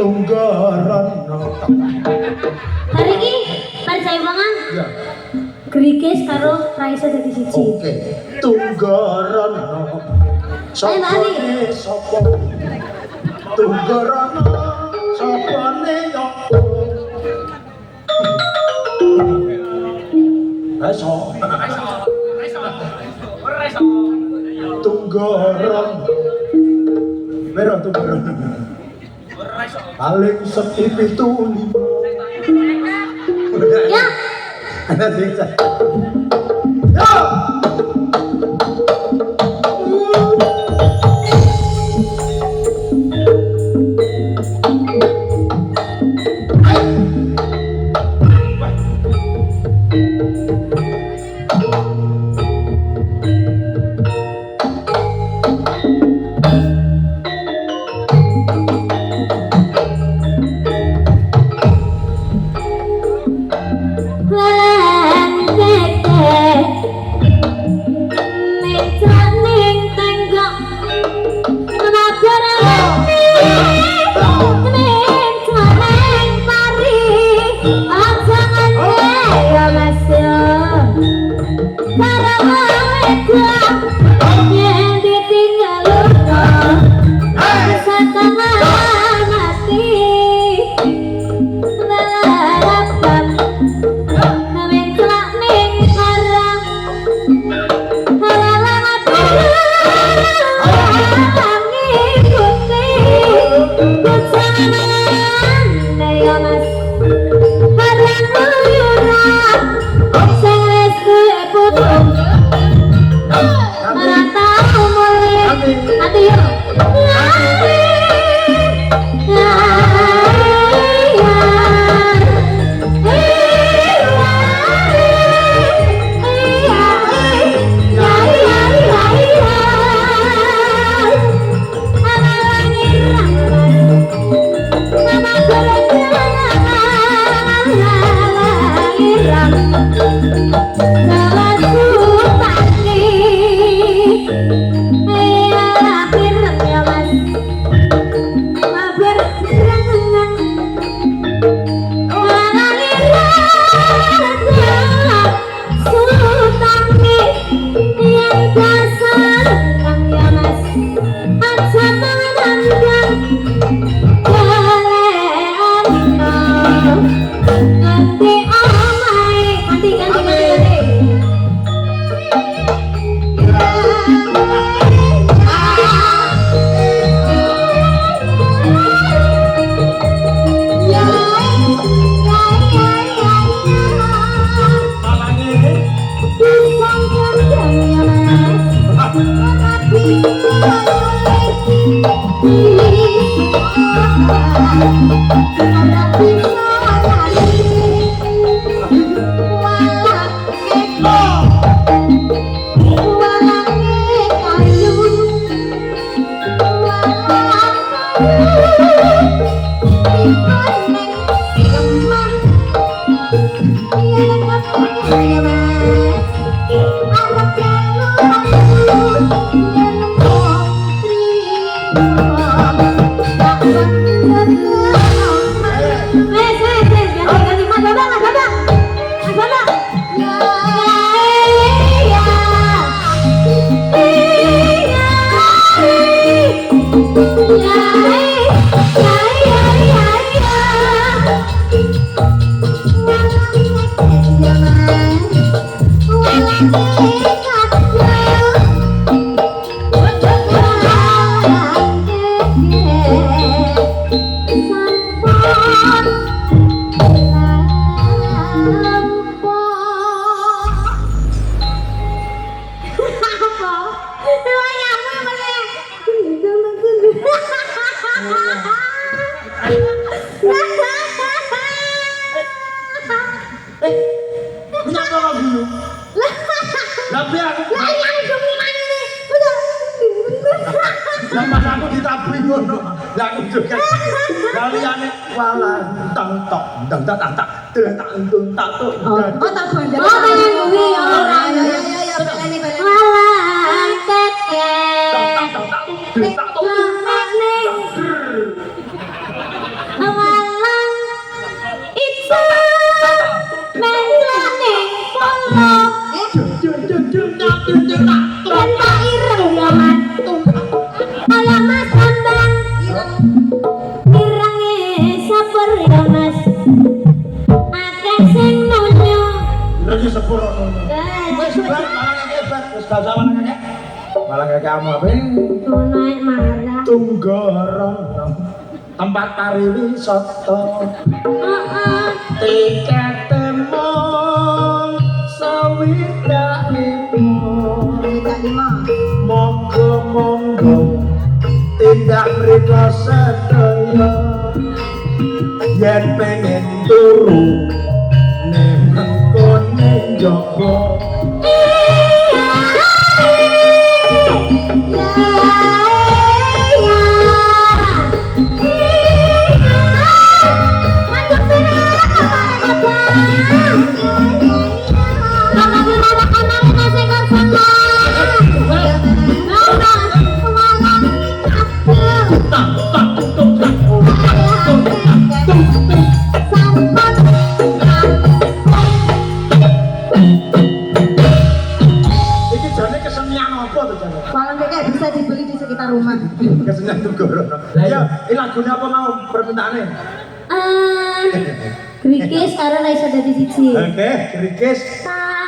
Tunggaran hari ini pada saya mangan ya. Grikis karo Raisa dari siji. Oke. Tunggaran sopane sopo. Tunggaran sopane yopo. Raiso. Tunggaran. Mero tunggaran. Paling sepi pituli. Ya. Ada sisa. Ya. Ganti ganti Mas Bambang. Kenapa kau dulu? Tapi aku Zaman aku ditabui ngono. Lah aku juga. Kaliane walan tang tok ndang tak tak tak entung tak tok. Oh tak bandar. Oh, pengen kuwi ora. Ya baleni. Walang teke. Tak tok. Walang itu menjane polo. Dan tak ireng ya Mas. Alah Mas Bambang. Irange sabar ya Mas. Akeh sing nonyo. Lagi sepuro ngono. Wis bar malah hebat. Wis gak sama nang malah kayak kamu apa ini? Naik marah. Tunggaran tempat pariwisata tiket temon sawidak limo monggo tindak mriko sedaya yen pengen turu ning mengkone njaba iki jane kesenian apa to jane? Walang kayak bisa dibeli di sekitar rumah. Kesenian Tunggorono. Lah ya, ini lagune apa mau permintaane? Krikis karo ra iso dadi siji. Oke, Rikis. Tak